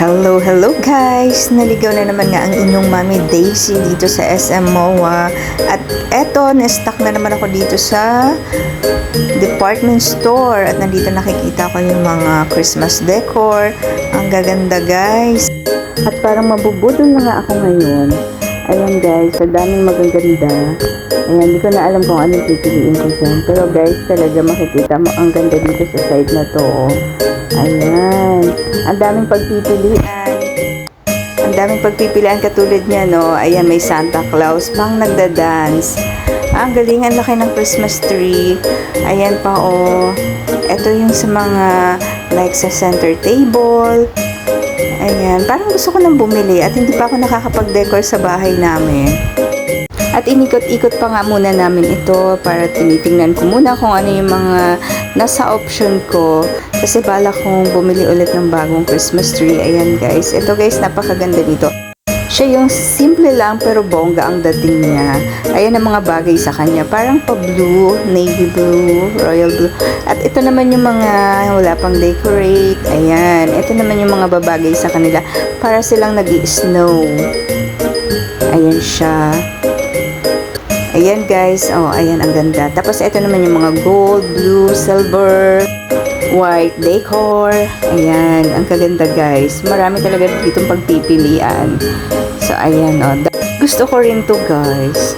Hello, hello guys! Naligaw na naman nga ang inyong Mami Daisy dito sa SM MOA. At eto, na-stuck na naman ako dito sa department store. At nandito nakikita ko yung mga Christmas decor. Ang gaganda guys! At parang mabubudol na nga ako ngayon. Ayan guys, sa daming magaganda. Ayan, hindi ko na alam kung anong pipiliin ko dyan. Pero guys, talaga makikita mo ang ganda dito sa side na to. Ayan. Ang daming pagpipilian. Ang daming pagpipilian katulad niya, no? Ayan, may Santa Claus pang nagda-dance. Ang galing, ang laki ng Christmas tree. Ayan pa, oh. Ito yung sa mga, like, sa center table. Ayan. Parang gusto ko nang bumili at hindi pa ako nakakapag-decor sa bahay namin. At inikot-ikot pa nga muna namin ito para tinitingnan ko muna kung ano yung mga nasa option ko. Kasi bala kong bumili ulit ng bagong Christmas tree. Ayan guys. Ito guys, napakaganda nito. Siya yung simple lang pero bongga ang dating niya. Ayan ang mga bagay sa kanya. Parang pa-blue, navy blue, royal blue. At ito naman yung mga wala pang decorate. Ayan. Ito naman yung mga babagay sa kanila. Para silang nag-i-snow. Ayan siya. Ayan guys, oh ayan ang ganda. Tapos ito naman yung mga gold, blue, silver, white decor. Ayan, ang kaganda guys. Marami talaga ditong pagpipilian. So ayan oh. Gusto ko rin to guys.